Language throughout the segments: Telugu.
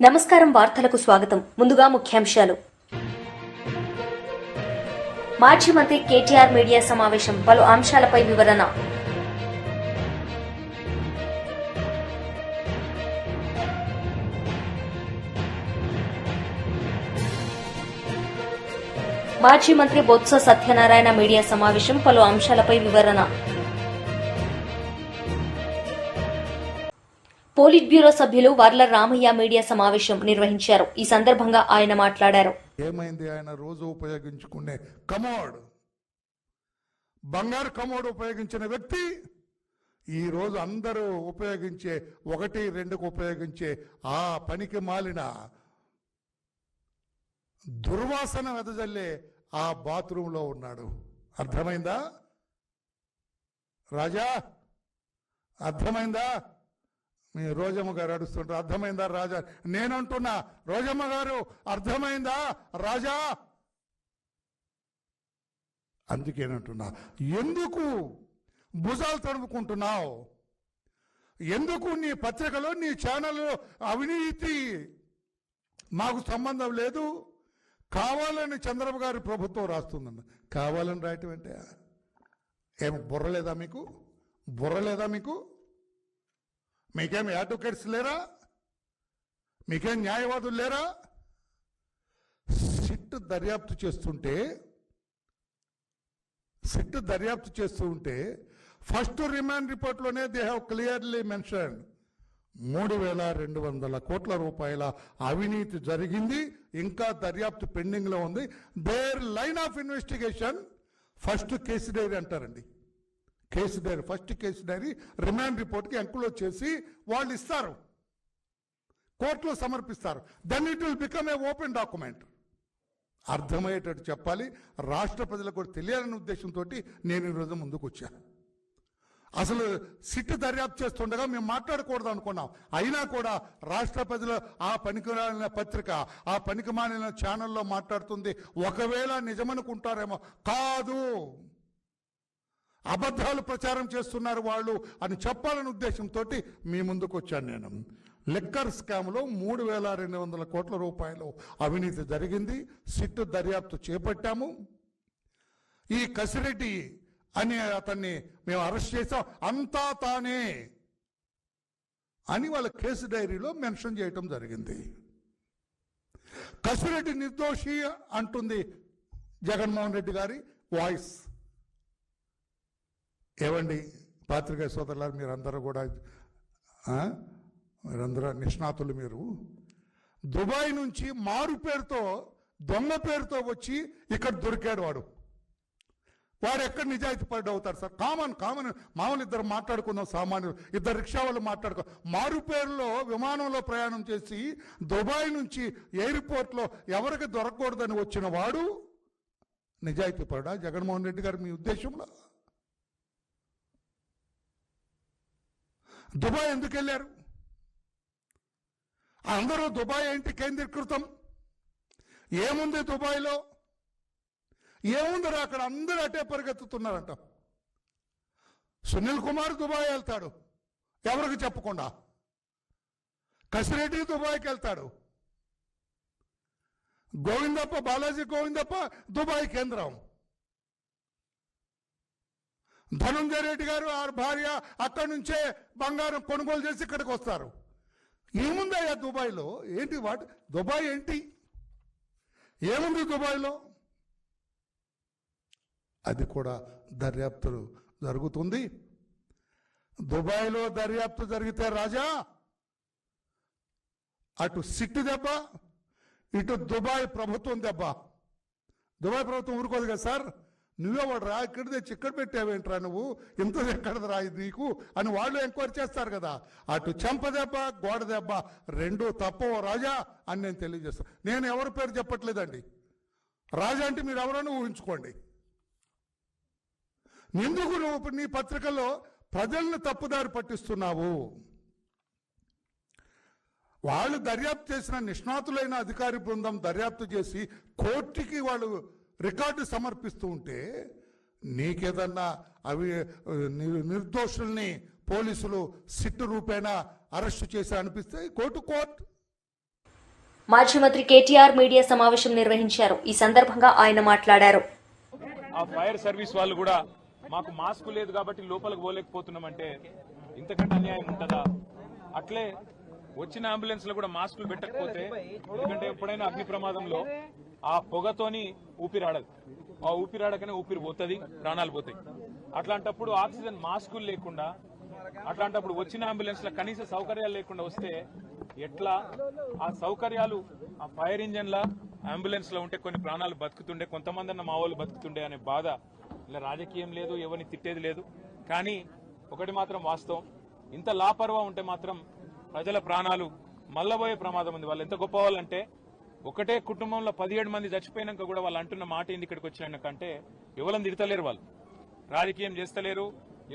నమస్కారం వార్తలకు స్వాగతం. ముందుగా ముఖ్యాంశాలు. మాజీ మంత్రి కేటీఆర్ మీడియా సమావేశం, పలు అంశాలపై వివరణ. మాజీ మంత్రి బొత్స సత్యనారాయణ మీడియా సమావేశం, పలు అంశాలపై వివరణ. పోలిట్ బ్యూరో సభ్యులు వర్ల రామయ్య మీడియా సమావేశం నిర్వహించారు. ఈ సందర్భంగా ఆయన మాట్లాడారు. ఏమైంది, ఆయన రోజు ఉపయోగించుకునే కమోడ్, బంగారు కమోడ్ ఉపయోగించిన వ్యక్తి ఈ రోజు అందరూ ఉపయోగించే 1-2కు ఉపయోగించే ఆ పనికి మాలిన దుర్వాసన వెదజల్లే ఆ బాత్రూంలో ఉన్నాడు. అర్థమైందా రాజా? అర్థమైందా? మీ రోజమ్మ గారు అడుస్తుంటారు, అర్థమైందా రాజా? నేనంటున్నా, రోజమ్మ గారు అర్థమైందా రాజా? అందుకేనంటున్నా, ఎందుకు భుజాలు తడుపుకుంటున్నావు? ఎందుకు నీ పత్రికలో, నీ ఛానల్లో అవినీతి మాకు సంబంధం లేదు, కావాలని చంద్రబాబు గారి ప్రభుత్వం రాస్తుందన్న. కావాలని రాయటం అంటే ఏం బుర్రలేదా మీకు? బుర్రలేదా మీకు? మీకేం అడ్వకేట్స్ లేరా? మీకేం న్యాయవాదులు లేరా? సిట్ దర్యాప్తు చేస్తూ ఉంటే ఫస్ట్ రిమాండ్ రిపోర్ట్లోనే దే హ్యావ్ క్లియర్లీ మెన్షన్ 3,200 కోట్ల రూపాయల అవినీతి జరిగింది, ఇంకా దర్యాప్తు పెండింగ్లో ఉంది. Their line of investigation first case diary అంటారండి. Case diary, first case diary remand రిపోర్ట్కి ఎంక్లోజ్ చేసి వాళ్ళు ఇస్తారు, కోర్టులో సమర్పిస్తారు. Then it will become a open document. అర్థమయ్యేటట్టు చెప్పాలి, రాష్ట్ర ప్రజలకు కూడా తెలియాలనే ఉద్దేశంతో నేను ఈరోజు ముందుకు వచ్చాను. అసలు సిట్ దర్యాప్తు చేస్తుండగా మేము మాట్లాడకూడదు అనుకున్నాం. అయినా కూడా రాష్ట్ర ప్రజలు ఆ పనికిమాలిన పత్రిక, ఆ పనికిమాలిన ఛానల్లో మాట్లాడుతుంది ఒకవేళ నిజమనుకుంటారేమో, కాదు, అబద్ధాలు ప్రచారం చేస్తున్నారు వాళ్ళు అని చెప్పాలనే ఉద్దేశంతో మీ ముందుకు వచ్చాను. నేను లిక్కర్ స్కామ్లో 3,200 కోట్ల రూపాయలు అవినీతి జరిగింది. సిట్ దర్యాప్తు చేపట్టాము. ఈ కసిరెడ్డి అని అతన్ని మేము అరెస్ట్ చేసాం, అంతా తానే అని వాళ్ళ కేసు డైరీలో మెన్షన్ చేయటం జరిగింది. కసిరెడ్డి నిర్దోషి అంటుంది జగన్మోహన్ రెడ్డి గారి వాయిస్. ఏవండి పాత్రికేయ సోదరులారు, మీరందరూ కూడా మీరందరూ నిష్ణాతులు. మీరు దుబాయ్ నుంచి మారు పేరుతో, దొంగ పేరుతో వచ్చి ఇక్కడ దొరికాడు వాడు ఎక్కడ నిజాయితీ పరుడు అవుతారు సార్? కామన్ మామూలు ఇద్దరు మాట్లాడుకుందాం, సామాన్యులు ఇద్దరు రిక్షా వాళ్ళు మాట్లాడుకో. మారు పేరులో విమానంలో ప్రయాణం చేసి దుబాయ్ నుంచి ఎయిర్పోర్ట్లో ఎవరికి దొరకకూడదని వచ్చిన వాడు నిజాయితీ పరుడా జగన్మోహన్ రెడ్డి గారు మీ ఉద్దేశంలో? దుబాయ్ ఎందుకు వెళ్ళారు? అందరూ దుబాయ్ ఏంటి కేంద్రీకృతం? ఏముంది దుబాయ్లో? ఏముందరో అక్కడ అందరూ అటే పరిగెత్తుతున్నారంట. సునీల్ కుమార్ దుబాయ్ వెళ్తాడు ఎవరికి చెప్పకుండా, కసిరెడ్డి దుబాయ్కి వెళ్తాడు, గోవిందప్ప, బాలాజీ గోవిందప్ప దుబాయ్ కేంద్రం, ధనంజయ రెడ్డి గారు ఆరు భార్య అక్కడి నుంచే బంగారం కొనుగోలు చేసి ఇక్కడికి వస్తారు. ఏముందయ్యా దుబాయ్లో? ఏంటి దుబాయ్ ఏంటి? ఏముంది దుబాయ్లో? అది కూడా దర్యాప్తు జరుగుతుంది. దుబాయ్లో దర్యాప్తు జరిగితే రాజా, అటు సిట్ దెబ్బ, ఇటు దుబాయ్ ప్రభుత్వం దెబ్బ. దుబాయ్ ప్రభుత్వం ఊరుకోదు కదా సార్, నువ్వే వాడు రా ఇక్కడ తెచ్చి ఇక్కడ పెట్టావేంట్రా, నువ్వు ఇంత ఎక్కడది రా నీకు అని వాళ్ళు ఎంక్వైరీ చేస్తారు కదా. అటు చెంప దెబ్బ, గోడ దెబ్బ రెండూ తప్పవు రాజా అని నేను తెలియజేస్తాను. నేను ఎవరి పేరు చెప్పట్లేదండి. రాజా అంటే మీరు ఎవరైనా ఊహించుకోండి. ఎందుకు నువ్వు నీ పత్రికల్లో ప్రజలను తప్పుదారి పట్టిస్తున్నావు? వాళ్ళు దర్యాప్తు చేసిన నిష్ణాతులైన అధికారి బృందం దర్యాప్తు చేసి కోర్టుకి వాళ్ళు రికార్డు సమర్పిస్తూ ఉంటే నీకేదన్నా నిర్దోషుల్ని పోలీసులు సిట్టు రూపేణా అరెస్టు చేసి అనిపిస్తే కోర్టు. మాజీ మంత్రి కేటీఆర్ మీడియా సమావేశం నిర్వహించారు. ఈ సందర్భంగా ఆయన మాట్లాడారు. ఆ ఫైర్ సర్వీస్ వాళ్ళు కూడా మాకు మాస్క్ లేదు కాబట్టి లోపలికి పోలేకపోతున్నామంటే ఇంతకంటే అన్యాయం ఉంటుందా? అట్లే వచ్చిన అంబులెన్స్ లో కూడా మాస్కులు పెట్టకపోతే, ఎందుకంటే ఎప్పుడైనా అగ్ని ప్రమాదంలో ఆ పొగతోని ఊపిరాడదు, ఆ ఊపిరాడకనే ఊపిరి పోతుంది, ప్రాణాలు పోతాయి. అట్లాంటప్పుడు ఆక్సిజన్ మాస్కులు లేకుండా, అట్లాంటప్పుడు వచ్చిన అంబులెన్స్ లో కనీస సౌకర్యాలు లేకుండా వస్తే ఎట్లా? ఆ సౌకర్యాలు ఆ ఫైర్ ఇంజన్ లా అంబులెన్స్ లో ఉంటే కొన్ని ప్రాణాలు బతుకుతుండే, కొంతమంది అన్న మా వాళ్ళు బతుకుతుండే అనే బాధ. ఇలా రాజకీయం లేదు, ఎవరిని తిట్టేది లేదు. కానీ ఒకటి మాత్రం వాస్తవం, ఇంత లాపర్వా ఉంటే మాత్రం ప్రజల ప్రాణాలు మల్లబోయే ప్రమాదం ఉంది. వాళ్ళు ఎంత గొప్ప వాళ్ళంటే, ఒకటే కుటుంబంలో 17 మంది చచ్చిపోయినాక కూడా వాళ్ళు అంటున్న మాట ఏంది ఇక్కడికి వచ్చినాకంటే, ఎవరిని తిడతలేరు, వాళ్ళు రాజకీయం చేస్తలేరు,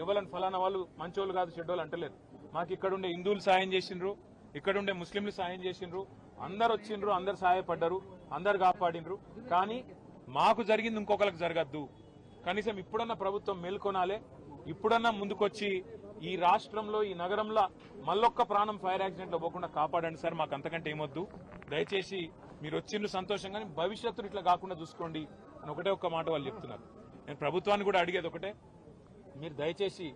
ఎవరిని ఫలానా వాళ్ళు మంచోళ్ళు కాదు చెడ్డోళ్ళు అంటలేరు. మాకు ఇక్కడుండే హిందువులు సాయం చేసిండ్రు, ఇక్కడుండే ముస్లింలు సాయం చేసిండ్రు, అందరు వచ్చిండ్రు, అందరు సహాయపడ్డారు, అందరు కాపాడినరు. కానీ మాకు జరిగింది ఇంకొకరికి జరగద్దు. కనీసం ఇప్పుడన్నా ప్రభుత్వం మేల్కొనాలే, ఇప్పుడన్నా ముందుకొచ్చి ఈ రాష్ట్రంలో, ఈ నగరంలో మళ్ళొక్క ప్రాణం ఫైర్ యాక్సిడెంట్ లో పోకుండా కాపాడండి సార్, మాకు అంతకంటే ఏమొద్దు. దయచేసి మీరు వచ్చిండ్రు సంతోషంగానే, భవిష్యత్తులో ఇట్లా కాకుండా చూసుకోండి అని ఒకటే ఒక్క మాట వాళ్ళు చెప్తున్నారు. నేను ప్రభుత్వాన్ని కూడా అడిగేది ఒకటే, మీరు దయచేసి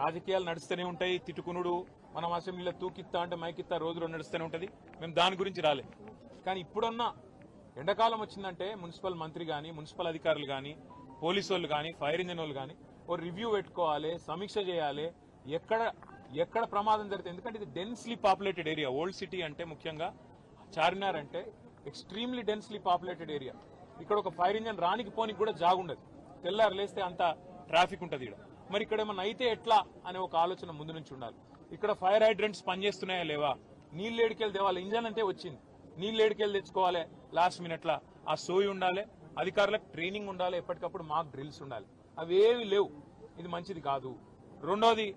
రాజకీయాలు నడుస్తూనే ఉంటాయి, తిట్టుకునుడు, మనం అసెంబ్లీలో తూకిత్తా అంటే మైకిత్తా రోజులో నడుస్తూనే ఉంటుంది, మేము దాని గురించి రాలే. కానీ ఇప్పుడున్న ఎండాకాలం వచ్చిందంటే మున్సిపల్ మంత్రి కానీ, మున్సిపల్ అధికారులు కానీ, పోలీసు వాళ్ళు కానీ, ఫైర్ ఇంజిన్ వాళ్ళు కానీ ఓ రివ్యూ పెట్టుకోవాలి, సమీక్ష చేయాలి, ఎక్కడ ప్రమాదం జరుగుతుంది. ఎందుకంటే ఇది densely populated area. Old city అంటే ముఖ్యంగా చార్మినార్ అంటే ఎక్స్ట్రీమ్లీ డెన్స్లీ పాపులేటెడ్ ఏరియా. ఇక్కడ ఒక ఫైర్ ఇంజిన్ రానికి పోనికి కూడా జాగుండదు, తెల్లారు లేస్తే అంత ట్రాఫిక్ ఉంటుంది ఇక్కడ. మరి ఇక్కడ ఏమన్నా అయితే ఎట్లా అనే ఒక ఆలోచన ముందు నుంచి ఉండాలి. ఇక్కడ ఫైర్ హైడ్రెంట్స్ పనిచేస్తున్నాయా లేవా, నీళ్ళు ఏడికెళ్ళి తేవాలి, ఇంజన్ అంటే వచ్చింది, నీళ్ళు ఏడికెళ్ళి తెచ్చుకోవాలి లాస్ట్ మినిట్లా, ఆ సోయి ఉండాలి, అధికారులకు ట్రైనింగ్ ఉండాలి, ఎప్పటికప్పుడు మాక్ డ్రిల్స్ ఉండాలి. అవేవి లేవు, ఇది మంచిది కాదు. రెండోది,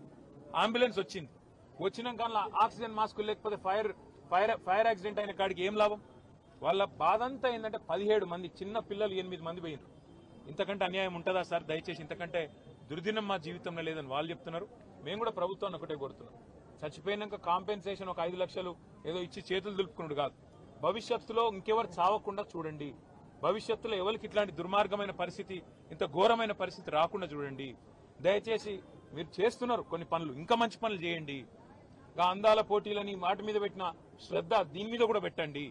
అంబులెన్స్ వచ్చినాక ఆక్సిజన్ మాస్కులు లేకపోతే ఫైర్ యాక్సిడెంట్ అయిన కాడికి ఏం లాభం? వాళ్ళ బాధ అంతా ఏంటంటే 17 మంది చిన్న పిల్లలు 8 మంది పోయినారు. ఇంతకంటే అన్యాయం ఉంటుందా సార్? దయచేసి ఇంతకంటే దుర్దినం మా జీవితంలో లేదని వాళ్ళు చెప్తున్నారు. మేము కూడా ప్రభుత్వాన్ని ఒకటే కోరుతున్నాం, చచ్చిపోయినాక కాంపెన్సేషన్ ఒక 5 లక్షలు ఏదో ఇచ్చి చేతులు దులుపుకున్నాడు కాదు, భవిష్యత్తులో ఇంకెవరు చావకుండా చూడండి, భవిష్యత్తులో ఎవరికి ఇట్లాంటి దుర్మార్గమైన పరిస్థితి, ఇంత ఘోరమైన పరిస్థితి రాకుండా చూడండి. దయచేసి మీరు చేస్తున్నారు కొన్ని పనులు, ఇంకా మంచి పనులు చేయండి. అందాల పోటీలని వాటి మీద పెట్టిన శ్రద్ధ దీని మీద కూడా పెట్టండి,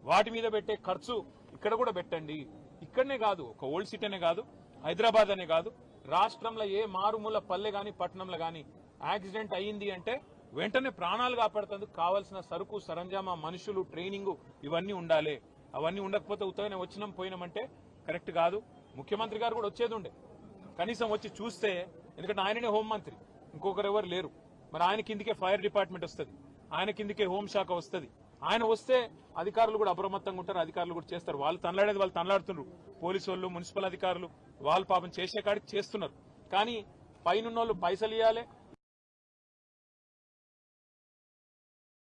వాటి మీద పెట్టే ఖర్చు ఇక్కడ కూడా పెట్టండి. ఇక్కడనే కాదు, ఒక ఓల్డ్ సిటీనే కాదు, హైదరాబాద్ అనే కాదు, రాష్ట్రంలో ఏ మారుమూల పల్లె గాని పట్టణంలో గాని యాక్సిడెంట్ అయ్యింది అంటే వెంటనే ప్రాణాలు కాపాడుతందుకు కావాల్సిన సరుకు సరంజామా, మనుషులు, ట్రైనింగ్ ఇవన్నీ ఉండాలి. అవన్నీ ఉండకపోతే ఉత్తగానే వచ్చినాం పోయినామంటే కరెక్ట్ కాదు. ముఖ్యమంత్రి గారు కూడా వచ్చేది ఉండే, కనీసం వచ్చి చూస్తే, ఎందుకంటే ఆయననే హోంమంత్రి, ఇంకొకరు ఎవరు లేరు. మరి ఆయన కిందికే ఫైర్ డిపార్ట్మెంట్ వస్తుంది, ఆయన కిందికే హోంశాఖ వస్తుంది. ఆయన వస్తే అధికారులు కూడా అప్రమత్తంగా ఉంటారు, అధికారులు కూడా చేస్తారు. వాళ్ళు తనలాడేది వాళ్ళు తనలాడుతున్నారు, పోలీసు వాళ్ళు, మున్సిపల్ అధికారులు వాళ్ళు పాపం చేసే కాడికి చేస్తున్నారు. కానీ పైనున్నోళ్ళు పైసలు ఇవ్వాలి,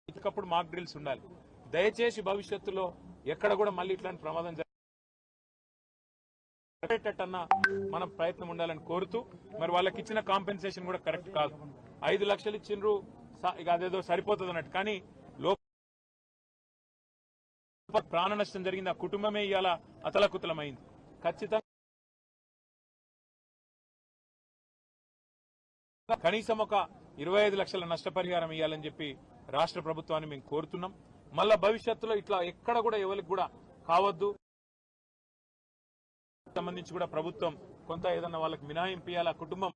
ఇకప్పుడు మాక్ డ్రిల్స్ ఉండాలి. దయచేసి భవిష్యత్తులో ఎక్కడ కూడా మళ్ళీ ఇట్లాంటి ప్రమాదం జరిగేటట్టన్నా మనం ప్రయత్నం ఉండాలని కోరుతూ, మరి వాళ్ళకి ఇచ్చిన కాంపెన్సేషన్ కూడా కరెక్ట్ కాదు. 5 లక్షలు ఇచ్చిండ్రు, ఇక అదేదో సరిపోతుంది అన్నట్టు. కానీ ప్రాణ నష్టం జరిగింది, ఆ కుటుంబమే ఇవాళ అతలకుతలమైంది. ఖచ్చితంగా కనీసం ఒక 25 లక్షల నష్టపరిహారం ఇవ్వాలని చెప్పి రాష్ట్ర ప్రభుత్వాన్ని మేము కోరుతున్నాం. మళ్ళా భవిష్యత్తులో ఇట్లా ఎక్కడ కూడా ఎవరికి కూడా కావద్దు. సంబంధించి కూడా ప్రభుత్వం కొంత ఏదన్నా వాళ్ళకి మినహాయింపు ఇవ్వాలి, ఆ కుటుంబం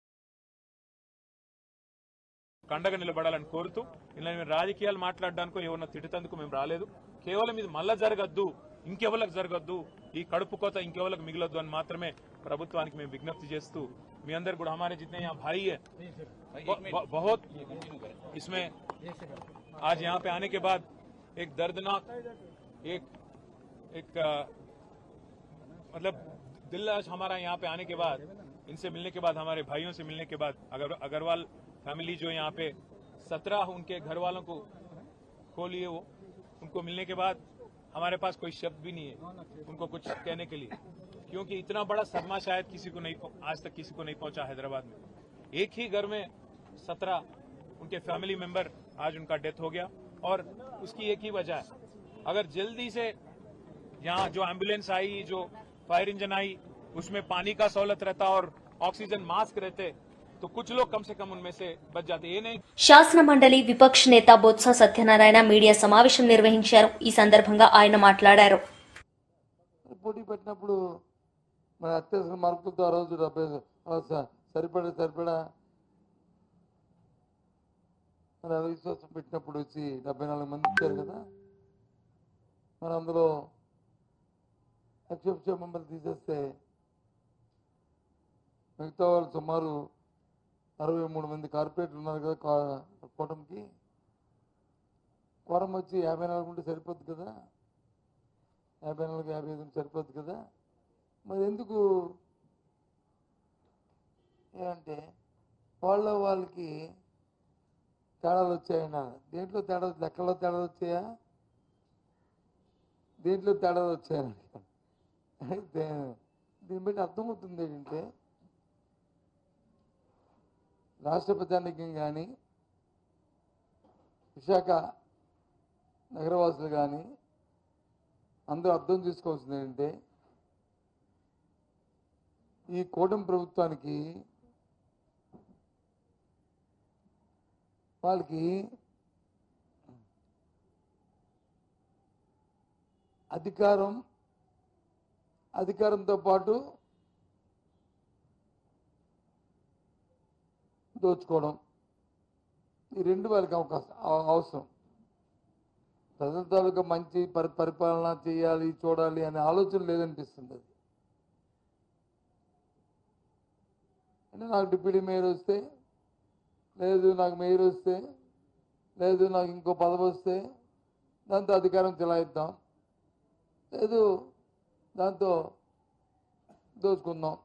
కండగా నిలబడాలని కోరుతూ, ఇలా మేము రాజకీయాలు మాట్లాడడానికో ఎవరన్నా తిట్టేందుకు మేము రాలేదు. కేవలం ఇది మళ్ళా జరగద్దు, ఇంకెవరికి జరగద్దు, ఈ కడుపు కోత ఇంకెవరికి మిగలొద్దు అని మాత్రమే ప్రభుత్వానికి మేము విజ్ఞప్తి చేస్తూ, మీ అందరు కూడా हमारे जितने यहाँ भाई है बहुत, इसमें आज यहाँ पे आने के बाद एक दर्दनाक एक मतलब दिल आज हमारा यहाँ पे आने के बाद, इनसे मिलने के बाद, हमारे भाइयों से मिलने के बाद, अग्रवाल फैमिली जो यहाँ पे 17 उनके घर वालों को खो लिए, वो उनको मिलने के बाद हमारे पास कोई शब्द भी नहीं है उनको कुछ कहने के लिए, क्योंकि इतना बड़ा सदमा शायद किसी को नहीं, आज तक किसी को नहीं पहुंचा हैदराबाद में। एक ही घर में 17 उनके फैमिली मेंबर, आज उनका डेथ हो गया, और उसकी एक ही वजह है, अगर जल्दी से यहाँ जो एम्बुलेंस आई, जो फायर इंजन आई, उसमें पानी का सहूलत रहता और ऑक्सीजन मास्क रहते तो कुछ लोग कम से कम उनमें से बच जाते। ये नहीं శాసన మండలి విపక్ష నేత బొత్స సత్యనారాయణ మీడియా సమావేశం నిర్వహించారు. ఈ సందర్భంగా ఆయన మాట్లాడారు. పోటీ పెట్టినప్పుడు మన అత్యవసర మార్కులతో ఆ రోజు 70 సరిపడా మన అవిశ్వాసం పెట్టినప్పుడు వచ్చి 74 మంది ఇచ్చారు కదా. మరి అందులో అక్షోభ మమ్మల్ని తీసేస్తే మిగతా వాళ్ళు సుమారు 63 మంది కార్పొరేట్లు ఉన్నారు కదా కూటమికి. కోరం వచ్చి 54 ఉంటే సరిపోద్ది కదా, 54 55 సరిపోద్ది కదా. మరి ఎందుకు ఏమంటే వాళ్ళకి తేడాలు వచ్చాయన్నా. దేంట్లో తేడా, లెక్కల్లో తేడాలు వచ్చాయా, దేంట్లో తేడాలు వచ్చాయని అయితే దీన్ని బట్టి అర్థమవుతుంది ఏంటంటే రాష్ట్ర ప్రజానీకం కానీ విశాఖ నగరవాసులు కానీ అందరూ అర్థం చేసుకోవాల్సింది ఏంటంటే ఈ కూటమి ప్రభుత్వానికి వాళ్ళకి అధికారంతో పాటు దోచుకోవడం, ఈ రెండు వాళ్ళకి అవసరం. ప్రజల తాలూకా మంచి పరిపాలన చేయాలి, చూడాలి అనే ఆలోచన లేదనిపిస్తుంది. అది అంటే నాకు డిప్యూటీ మేయర్ వస్తే లేదు, నాకు మేయర్ వస్తే లేదు, నాకు ఇంకో పదవి వస్తే దాంతో అధికారం చెలాయిద్దాం, లేదు దాంతో దోచుకుందాం.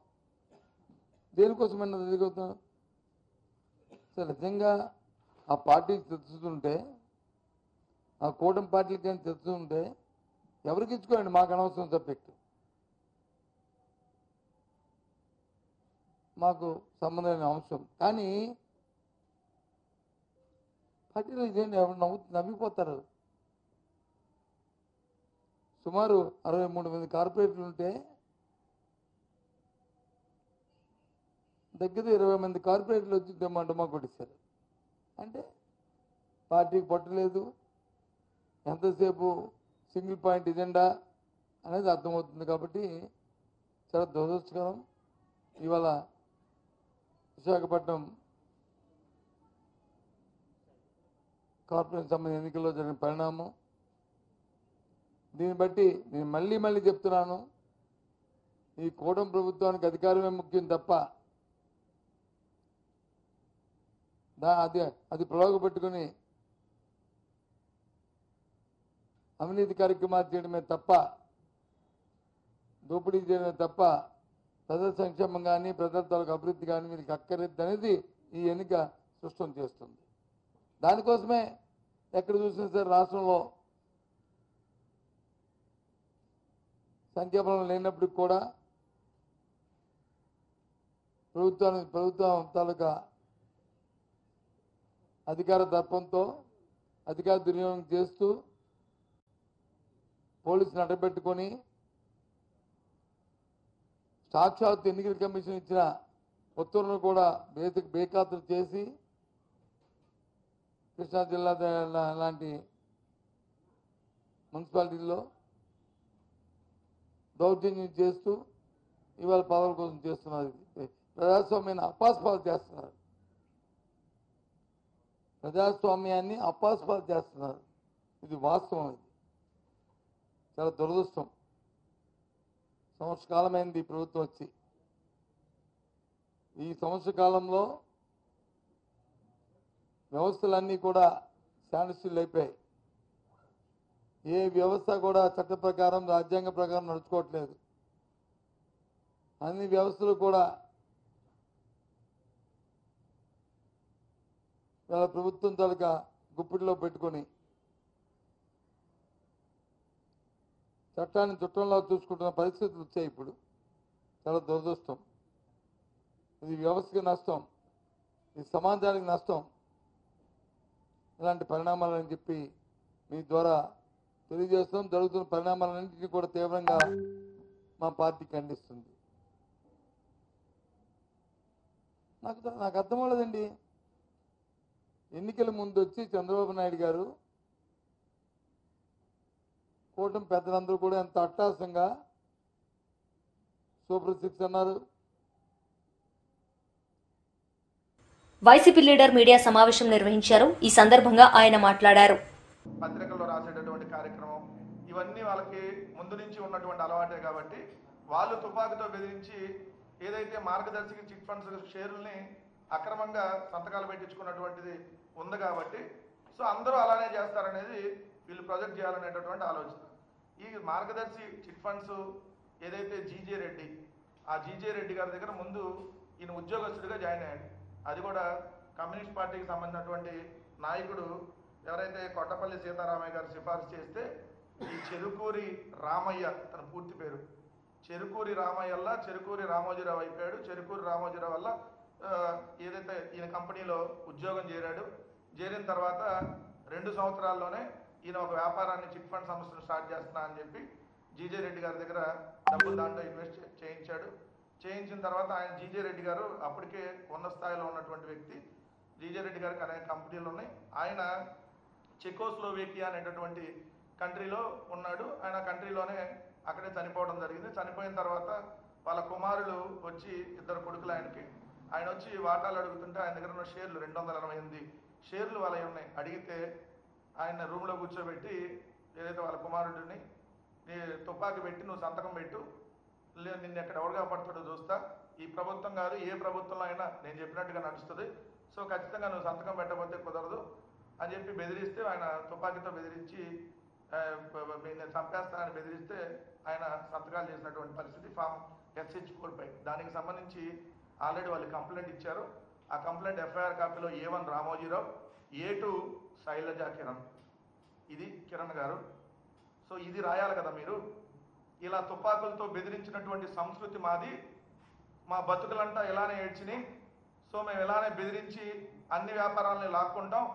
దేనికోసమైనా ఎదుగుతాం. అసలు నిజంగా ఆ పార్టీకి తెచ్చుతుంటే, ఆ కూటమి పార్టీలకి కానీ తెచ్చుతుంటే ఎవరికి ఇచ్చుకోండి, మాకు అనవసరం సబ్జెక్టు, మాకు సంబంధమైన అంశం. కానీ పార్టీలో ఇదేంటి, ఎవరు నవ్విపోతారు. సుమారు 63 మంది కార్పొరేటర్లు ఉంటే దగ్గర 20 మంది కార్పొరేటర్లు వచ్చి డమ్మా కొట్టిస్తారు. అంటే పార్టీకి పట్టలేదు, ఎంతసేపు సింగిల్ పాయింట్ ఎజెండా అనేది అర్థమవుతుంది. కాబట్టి చాలా దురదృష్టకరం. ఇవాళ విశాఖపట్నం కార్పొరేషన్ సంబంధించిన ఎన్నికల్లో జరిగిన పరిణామం. దీన్ని బట్టి నేను మళ్ళీ చెప్తున్నాను, ఈ కూటమి ప్రభుత్వానికి అధికారమే ముఖ్యం తప్ప అది ప్రలోభపెట్టుకుని అవినీతి కార్యక్రమాలు చేయడమే తప్ప, దోపిడీ చేయడమే తప్ప ప్రజల సంక్షేమం కానీ ప్రజల తాలూకు అభివృద్ధి కానీ వీరికి అక్కర్లేదు అనేది ఈ ఎన్నిక స్పష్టం చేస్తుంది. దానికోసమే ఎక్కడ చూసినా సరే రాష్ట్రంలో సంఖ్యాబలం లేనప్పటికి కూడా ప్రభుత్వం తాలూకా అధికార దర్పంతో అధికార దుర్వినియోగం చేస్తూ పోలీసులు అడ్డబెట్టుకొని సాక్షాత్ ఎన్నికల కమిషన్ ఇచ్చిన ఉత్తర్వులను కూడా బేఖాతరు చేసి కృష్ణా జిల్లా లాంటి మున్సిపాలిటీల్లో దౌర్జన్యం చేస్తూ ఇవాళ పదవుల కోసం చేస్తున్నారు. ప్రజాస్వామ్యాన్ని అపాస్పాలు చేస్తున్నారు. ప్రజాస్వామ్యాన్ని అపాస్పాలు చేస్తున్నారు. ఇది వాస్తవం. ఇది చాలా దురదృష్టం. సంవత్సర కాలమైంది ఈ ప్రభుత్వం వచ్చి. ఈ సంవత్సర కాలంలో వ్యవస్థలన్నీ కూడా శాంతిశీలు అయిపోయాయి. ఏ వ్యవస్థ కూడా చట్ట ప్రకారం రాజ్యాంగ ప్రకారం నడుచుకోవట్లేదు. అన్ని వ్యవస్థలు కూడా ప్రభుత్వం తాలూకా గుప్పిడిలో పెట్టుకొని చట్టాన్ని చుట్టంలో చూసుకుంటున్న పరిస్థితులు వచ్చాయి. ఇప్పుడు చాలా దురదృష్టం. ఇది వ్యవస్థకి నష్టం, ఇది సమాజానికి నష్టం. ఇలాంటి పరిణామాలని చెప్పి మీ ద్వారా తెలియజేస్తాం. జరుగుతున్న పరిణామాలన్నింటినీ కూడా తీవ్రంగా మా పార్టీ ఖండిస్తుంది. నాకు అర్థం అవ్వలేదండి. ఎన్నికల ముందు వచ్చి చంద్రబాబు నాయుడు గారు కూటమి పెద్దలందరూ కూడా ఎంత అట్టాసంగా సూపర్ 6 అన్నారు. వైసీపీ లీడర్ మీడియా సమావేశం నిర్వహించారు. ఈ సందర్భంగా ఆయన మాట్లాడారు. పత్రికల్లో రాసేటటువంటి కార్యక్రమం ఇవన్నీ వాళ్ళకి ముందు నుంచి ఉన్నటువంటి అలవాటే కాబట్టి వాళ్ళు తుపాకీతో బెదిరించి ఏదైతే మార్గదర్శక చిట్ ఫండ్స్ షేర్లని అక్రమంగా సంతకాలు పెట్టించుకున్నటువంటిది ఉంది కాబట్టి సో అందరూ అలానే చేస్తారనేది వీళ్ళు ప్రొజెక్ట్ చేయాలనేటటువంటి ఆలోచన. ఈ మార్గదర్శి చిట్ ఫండ్స్ ఏదైతే జీజే రెడ్డి, ఆ జీజే రెడ్డి గారి దగ్గర ముందు ఈయన ఉద్యోగస్తుడిగా జాయిన్ అయ్యాడు. అది కూడా కమ్యూనిస్ట్ పార్టీకి సంబంధించినటువంటి నాయకుడు ఎవరైతే కొట్టపల్లి సీతారామయ్య గారు సిఫార్సు చేస్తే ఈ చెరుకూరి రామయ్య, తన పూర్తి పేరు చెరుకూరి రామయ్యల్లా చెరుకూరి రామోజీరావు అయిపోయాడు. చెరుకూరి రామోజీరావు వల్ల ఏదైతే ఈయన కంపెనీలో ఉద్యోగం చేరాడు. చేరిన తర్వాత 2 సంవత్సరాల్లోనే ఈయన ఒక వ్యాపారాన్ని చిట్ ఫండ్ సంస్థను స్టార్ట్ చేస్తున్నా అని చెప్పి జీజే రెడ్డి గారి దగ్గర డబ్బులు దాంట్లో ఇన్వెస్ట్ చేయించాడు. చేయించిన తర్వాత ఆయన జీజే రెడ్డి గారు అప్పటికే ఉన్న స్థాయిలో ఉన్నటువంటి వ్యక్తి. జీజే రెడ్డి గారికి అనేక కంపెనీలు ఉన్నాయి. ఆయన చెకోస్లోవేకియా అనేటటువంటి కంట్రీలో ఉన్నాడు. ఆయన కంట్రీలోనే అక్కడే చనిపోవడం జరిగింది. చనిపోయిన తర్వాత వాళ్ళ కుమారులు వచ్చి 2 కొడుకులు ఆయన వచ్చి వాటాలు అడుగుతుంటే ఆయన దగ్గర ఉన్న షేర్లు 288 షేర్లు వాళ్ళవి ఉన్నాయి. అడిగితే ఆయన రూమ్లో కూర్చోబెట్టి ఏదైతే వాళ్ళ కుమారుడిని తుపాకీ పెట్టి నువ్వు సంతకం పెట్టు, నిన్ను ఎక్కడ ఎవరుగా పడతాడో చూస్తా, ఈ ప్రభుత్వం కాదు ఏ ప్రభుత్వంలో అయినా నేను చెప్పినట్టుగా నడుస్తుంది, సో ఖచ్చితంగా నువ్వు సంతకం పెట్టకపోతే కుదరదు అని చెప్పి బెదిరిస్తే ఆయన తుపాకీతో బెదిరించి నేను చంపేస్తానని బెదిరిస్తే ఆయన సంతకాలు చేసినటువంటి పరిస్థితి. ఫామ్ SH కోడ్పై దానికి సంబంధించి ఆల్రెడీ వాళ్ళు కంప్లైంట్ ఇచ్చారు. ఆ complaint FIR కాపీలో A1 Ramoji Rao, A2 Shailaja Kiran, ఇది కిరణ్ గారు. సో ఇది రాయాలి కదా మీరు. ఇలా తుపాకులతో బెదిరించినటువంటి సంస్కృతి మాది, మా బతుకులంటా ఇలానే ఏడ్చినాయి. సో మేము ఇలానే బెదిరించి అన్ని వ్యాపారాలని లాక్కుంటాం.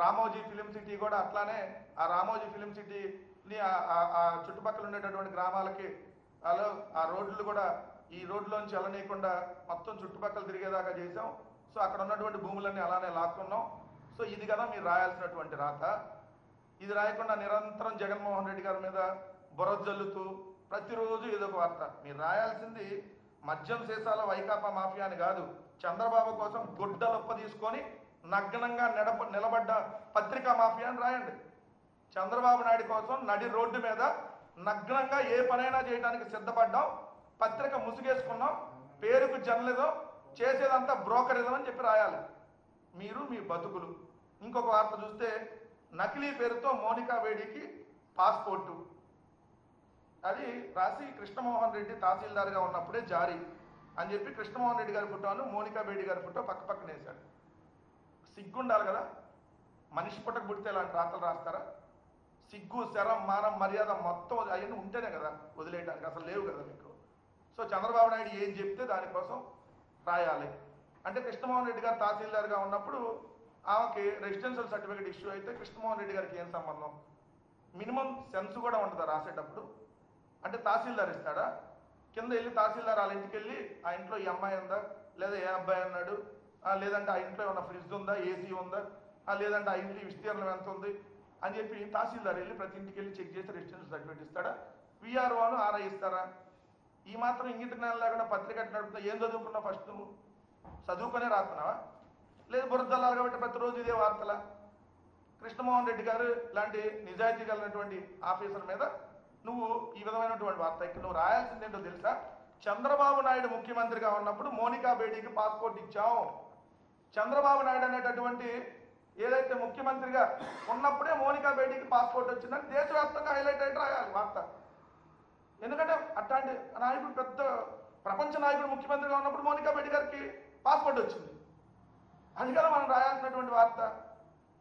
రామోజీ ఫిలిం సిటీ కూడా అట్లానే, ఆ రామోజీ ఫిలిం సిటీని ఆ చుట్టుపక్కల ఉండేటటువంటి గ్రామాలకి ఆ రోడ్లు కూడా ఈ రోడ్లోంచి వెళ్ళనీయకుండా మొత్తం చుట్టుపక్కల తిరిగేదాకా చేసాం. సో అక్కడ ఉన్నటువంటి భూములన్నీ అలానే లాక్కున్నాం. సో ఇది కదా మీరు రాయాల్సినటువంటి రాత. ఇది రాయకుండా నిరంతరం జగన్మోహన్ రెడ్డి గారి మీద బురజల్లుతూ ప్రతిరోజు ఏదో ఒక వార్త. మీరు రాయాల్సింది మద్యం సీసాల వైకాపా మాఫియా అని కాదు, చంద్రబాబు కోసం గుడ్డలొప్ప తీసుకొని నగ్నంగా నిలబడ్డ పత్రికా మాఫియా అని రాయండి. చంద్రబాబు నాయుడు కోసం నడి రోడ్డు మీద నగ్నంగా ఏ పనైనా చేయడానికి సిద్ధపడ్డాం, పత్రిక ముసుగేసుకున్నాం, పేరుకు జర్నలిజం, చేసేదంతా బ్రోకరిజం అని చెప్పి రాయాలి. మీరు మీ బతుకులు. ఇంకొక వార్త చూస్తే నకిలీ పేరుతో మోనికా బేడీకి పాస్పోర్టు, అది రాసి కృష్ణమోహన్ రెడ్డి తహసీల్దార్గా ఉన్నప్పుడే జారీ అని చెప్పి కృష్ణమోహన్ రెడ్డి గారి ఫోటోను మోనికా బేడీ గారి ఫోటో పక్క పక్కన వేశాడు. సిగ్గుండాలి కదా, మనిషి పుట్టక పుడితే ఇలాంటి రాతలు రాస్తారా? సిగ్గు, శరం, మానం, మర్యాద మొత్తం అవన్నీ ఉంటేనే కదా వదిలేయడానికి, అసలు లేవు కదా మీకు. సో చంద్రబాబు నాయుడు ఏం చెప్తే దానికోసం రాయాలి. అంటే కృష్ణమోహన్ రెడ్డి గారు తహసీల్దార్గా ఉన్నప్పుడు ఆమెకి రెసిడెన్షియల్ సర్టిఫికేట్ ఇష్యూ అయితే కృష్ణమోహన్ రెడ్డి గారికి ఏం సంబంధం? మినిమం సెన్స్ కూడా ఉంటుందా రాసేటప్పుడు? అంటే తహసీల్దార్ ఇస్తాడా? కింద వెళ్ళి తహసీల్దార్ వాళ్ళ ఇంటికి వెళ్ళి ఆ ఇంట్లో ఈ అమ్మాయి ఉందా, లేదా ఏ అబ్బాయి ఉన్నాడు, లేదంటే ఆ ఇంట్లో ఉన్న ఫ్రిడ్జ్ ఉందా, AC ఉందా, లేదంటే ఆ ఇంటి విస్తీర్ణం ఎంత ఉంది అని చెప్పి తహసీల్దార్ వెళ్ళి ప్రతి ఇంటికి వెళ్ళి చెక్ చేసి రెసిడెన్షియల్ సర్టిఫికేట్ ఇస్తాడా? VROను RI ఇస్తారా? ఈ మాత్రం ఇంగిత జ్ఞానం లేకుండా పత్రిక నడుపుతున్నా. ఏం చదువుకున్నావు? ఫస్ట్ నువ్వు చదువుకునే రాస్తున్నావా? లేదు బురదల్లాలి కాబట్టి ప్రతిరోజు ఇదే వార్తల. కృష్ణమోహన్ రెడ్డి గారు లాంటి నిజాయితీ కలిగినటువంటి ఆఫీసర్ మీద నువ్వు ఈ విధమైనటువంటి వార్త. ఇక్కడ నువ్వు రాయాల్సింది ఏంటో తెలుసా? చంద్రబాబు నాయుడు ముఖ్యమంత్రిగా ఉన్నప్పుడు మోనికా బేడీకి పాస్పోర్ట్ ఇచ్చాం. చంద్రబాబు నాయుడు అనేటటువంటి ఏదైతే ముఖ్యమంత్రిగా ఉన్నప్పుడే మోనికా బేడీకి పాస్పోర్ట్ వచ్చిందని దేశవ్యాప్తంగా హైలైట్ అయితే రాయాలి వార్త. ఎందుకంటే అట్లాంటి నాయకుడు, పెద్ద ప్రపంచ నాయకుడు ముఖ్యమంత్రిగా ఉన్నప్పుడు మోనికా బేడీ గారికి పాస్పోర్ట్ వచ్చింది. అది కదా మనం రాయాల్సినటువంటి వార్త.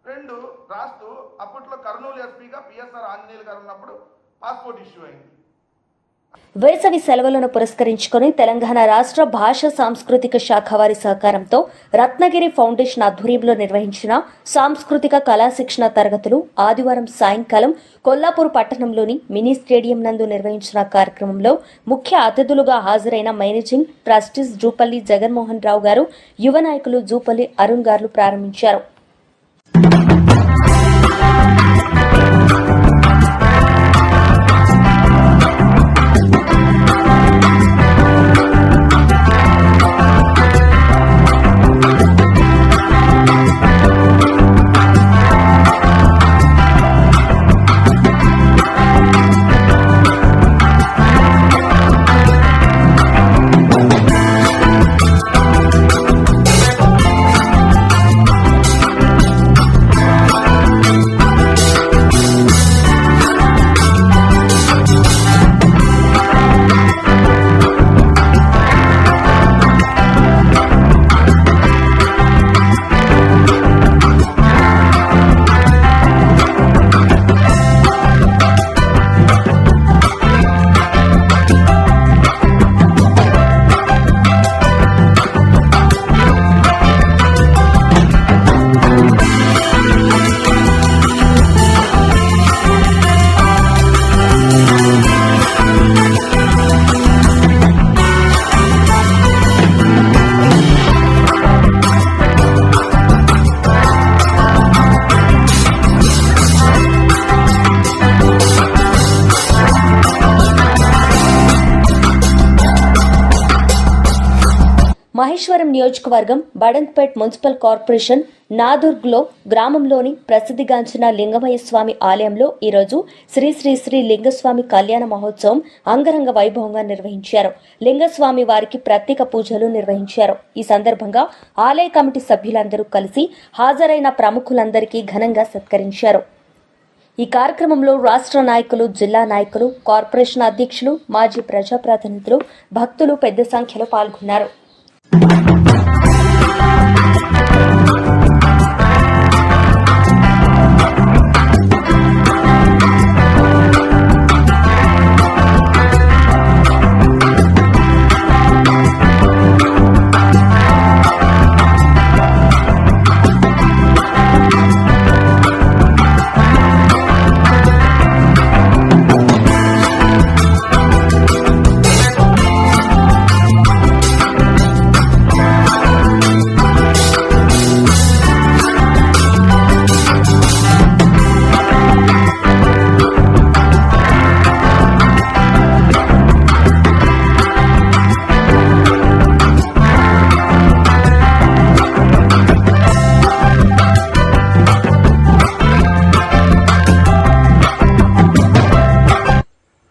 2 రాస్తూ అప్పట్లో కర్నూలు ఎస్పీగా PSR ఆంజనేయులు గారు ఉన్నప్పుడు పాస్పోర్ట్ ఇష్యూ అయింది. వేసవి సెలవులను పురస్కరించుకుని తెలంగాణ రాష్ట్ర భాష సాంస్కృతిక శాఖ వారి సహకారంతో రత్నగిరి ఫౌండేషన్ ఆధ్వర్యంలో నిర్వహించిన సాంస్కృతిక కళా శిక్షణ తరగతులు ఆదివారం సాయంకాలం కొల్లాపూర్ పట్టణంలోని మినీ స్టేడియం నందు నిర్వహించిన కార్యక్రమంలో ముఖ్య అతిథులుగా హాజరైన మేనేజింగ్ ట్రస్టీస్ జూపల్లి జగన్మోహన్ రావు గారు, యువ నాయకులు జూపల్లి అరుణ్ గారు ప్రారంభించారు. మహేశ్వరం నియోజకవర్గం బడంగ్పేట్ మున్సిపల్ కార్పొరేషన్ నాదుర్గ్లో గ్రామంలోని ప్రసిద్ధిగాంచిన లింగమయ్య స్వామి ఆలయంలో ఈరోజు శ్రీ శ్రీ శ్రీ లింగస్వామి కళ్యాణ మహోత్సవం అంగరంగ వైభవంగా నిర్వహించారు. లింగస్వామి వారికి ప్రత్యేక పూజలు నిర్వహించారు. ఈ సందర్భంగా ఆలయ కమిటీ సభ్యులందరూ కలిసి హాజరైన ప్రముఖులందరికీ ఘనంగా సత్కరించారు. ఈ కార్యక్రమంలో రాష్ట్ర నాయకులు, జిల్లా నాయకులు, కార్పొరేషన్ అధ్యక్షులు, మాజీ ప్రజాప్రతినిధులు, భక్తులు పెద్ద సంఖ్యలో పాల్గొన్నారు.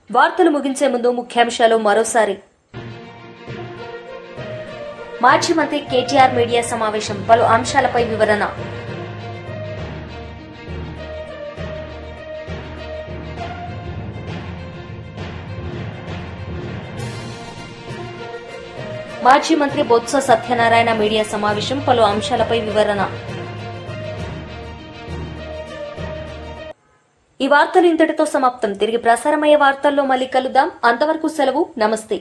వార్తలు ముగించే ముందు ముఖ్యాంశాలు మరోసారి. మాజీ మంత్రి కేటీఆర్ మీడియా సమావేశం, పలు అంశాలపై వివరణ. మాజీ మంత్రి బొత్స సత్యనారాయణ మీడియా సమావేశం, పలు అంశాలపై వివరణ. ఈ వార్తలు ఇంతటితో సమాప్తం. తిరిగి ప్రసారమయ్యే వార్తల్లో మళ్ళీ కలుద్దాం. అంతవరకు సెలవు. నమస్తే.